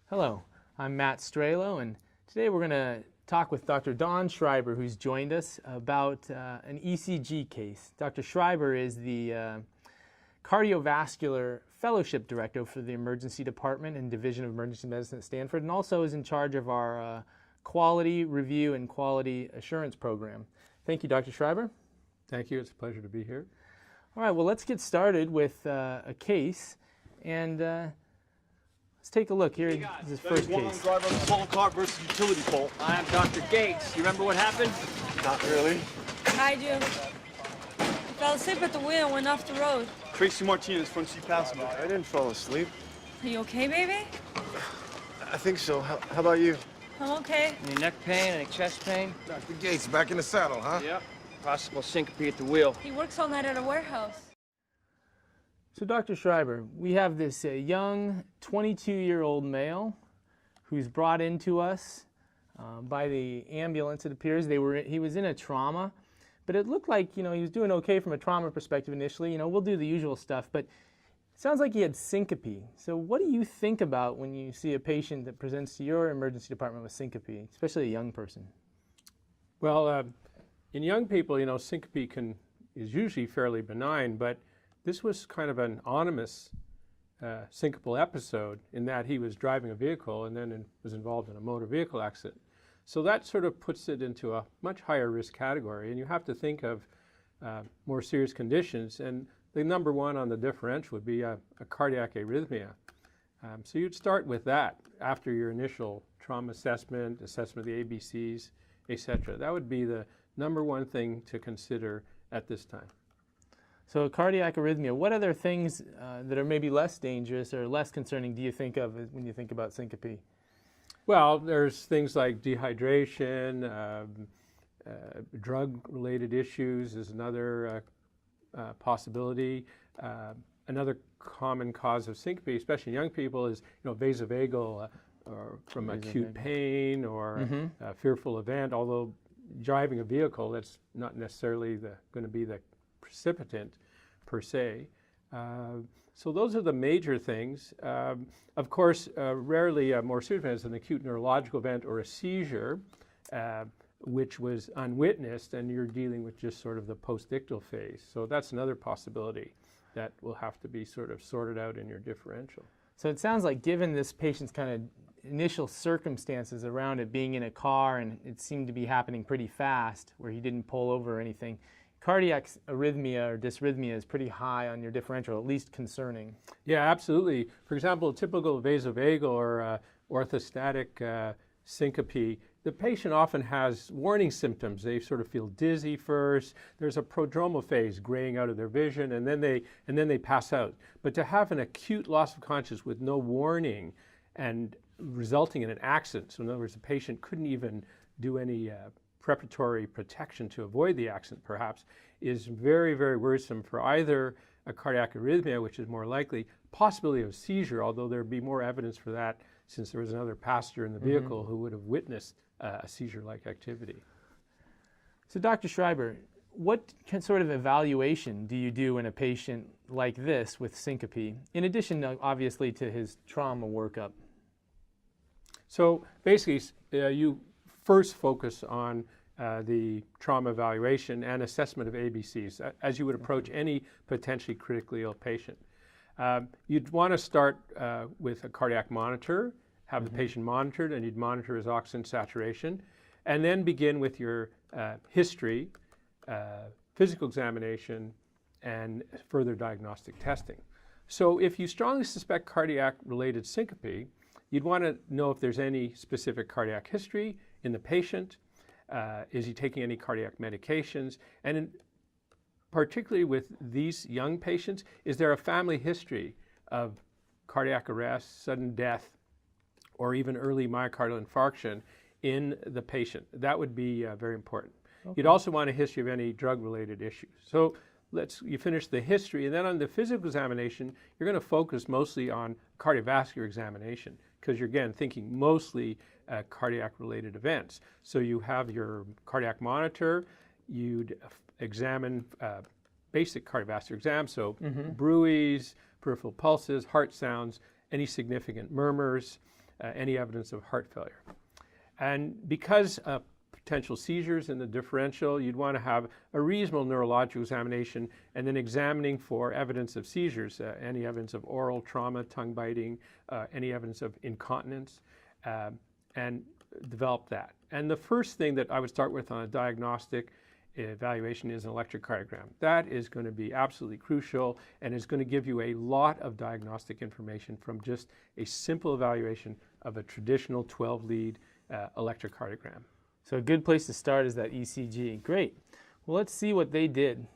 Hello, I'm Matt Strelo, and today we're going to talk with Dr. Don Schreiber, who's joined us about an ECG case. Dr. Schreiber is the Cardiovascular Fellowship Director for the Emergency Department and Division of Emergency Medicine at Stanford, and also is in charge of our Quality Review and Quality Assurance Program. Thank you, Dr. Schreiber. Thank you. It's a pleasure to be here. All right, well, let's get started with a case, and let's take a look. Here is this first case. Driver of the pole car versus utility pole. I'm Dr. Gates. You remember what happened? Not really. I do. I fell asleep at the wheel and went off the road. Tracy Martinez, front seat passenger. I didn't fall asleep. Are you okay, baby? I think so. How about you? I'm okay. Any neck pain, any chest pain? Dr. Gates, back in the saddle, huh? Yep. Possible syncope at the wheel. He works all night at a warehouse. So, Dr. Schreiber, we have this young 22-year-old male who's brought into us by the ambulance, it appears. He was in a trauma, but it looked like, he was doing okay from a trauma perspective initially. We'll do the usual stuff, but it sounds like he had syncope. So what do you think about when you see a patient that presents to your emergency department with syncope, especially a young person? Well, in young people, syncope is usually fairly benign, but this was kind of an ominous syncopal episode in that he was driving a vehicle and then was involved in a motor vehicle accident. So that sort of puts it into a much higher risk category, and you have to think of more serious conditions, and the number one on the differential would be a cardiac arrhythmia. So you'd start with that after your initial trauma assessment of the ABCs, etc. That would be the number one thing to consider at this time. So cardiac arrhythmia, what other things that are maybe less dangerous or less concerning do you think of when you think about syncope? Well, there's things like dehydration, drug-related issues is another possibility. Another common cause of syncope, especially in young people, is vasovagal or from acute pain or a fearful event, although driving a vehicle, that's not necessarily going to be the precipitant per se. So those are the major things. Of course, rarely a more serious event is an acute neurological event or a seizure, which was unwitnessed, and you're dealing with just sort of the postictal phase. So that's another possibility that will have to be sort of sorted out in your differential. So it sounds like, given this patient's kind of initial circumstances around it, being in a car and it seemed to be happening pretty fast where he didn't pull over or anything, cardiac arrhythmia or dysrhythmia is pretty high on your differential, at least concerning. Yeah, absolutely. For example, typical vasovagal or orthostatic syncope, the patient often has warning symptoms. They sort of feel dizzy first. There's a prodromal phase, graying out of their vision, and then they pass out. But to have an acute loss of consciousness with no warning and resulting in an accident, so in other words, the patient couldn't even do any preparatory protection to avoid the accident, perhaps, is very, very worrisome for either a cardiac arrhythmia, which is more likely, possibility of seizure, although there'd be more evidence for that since there was another passenger in the vehicle who would have witnessed a seizure-like activity. So Dr. Schreiber, what sort of evaluation do you do in a patient like this with syncope, in addition, obviously, to his trauma workup? So basically, you first focus on the trauma evaluation and assessment of ABCs as you would approach any potentially critically ill patient. You'd want to start with a cardiac monitor, have the patient monitored, and you'd monitor his oxygen saturation, and then begin with your history, physical examination, and further diagnostic testing. So if you strongly suspect cardiac-related syncope, you'd want to know if there's any specific cardiac history in the patient. Is he taking any cardiac medications? And particularly with these young patients, is there a family history of cardiac arrest, sudden death, or even early myocardial infarction in the patient? That would be very important. Okay. You'd also want a history of any drug-related issues. So you finish the history, and then on the physical examination, you're going to focus mostly on cardiovascular examination, because you're, again, thinking mostly cardiac-related events. So you have your cardiac monitor, you'd examine basic cardiovascular exams, so bruits, peripheral pulses, heart sounds, any significant murmurs, any evidence of heart failure. And because potential seizures in the differential, you'd want to have a reasonable neurological examination and then examining for evidence of seizures, any evidence of oral trauma, tongue biting, any evidence of incontinence, and develop that. And the first thing that I would start with on a diagnostic evaluation is an electrocardiogram. That is going to be absolutely crucial and is going to give you a lot of diagnostic information from just a simple evaluation of a traditional 12-lead electrocardiogram. So a good place to start is that ECG. Great. Well, let's see what they did.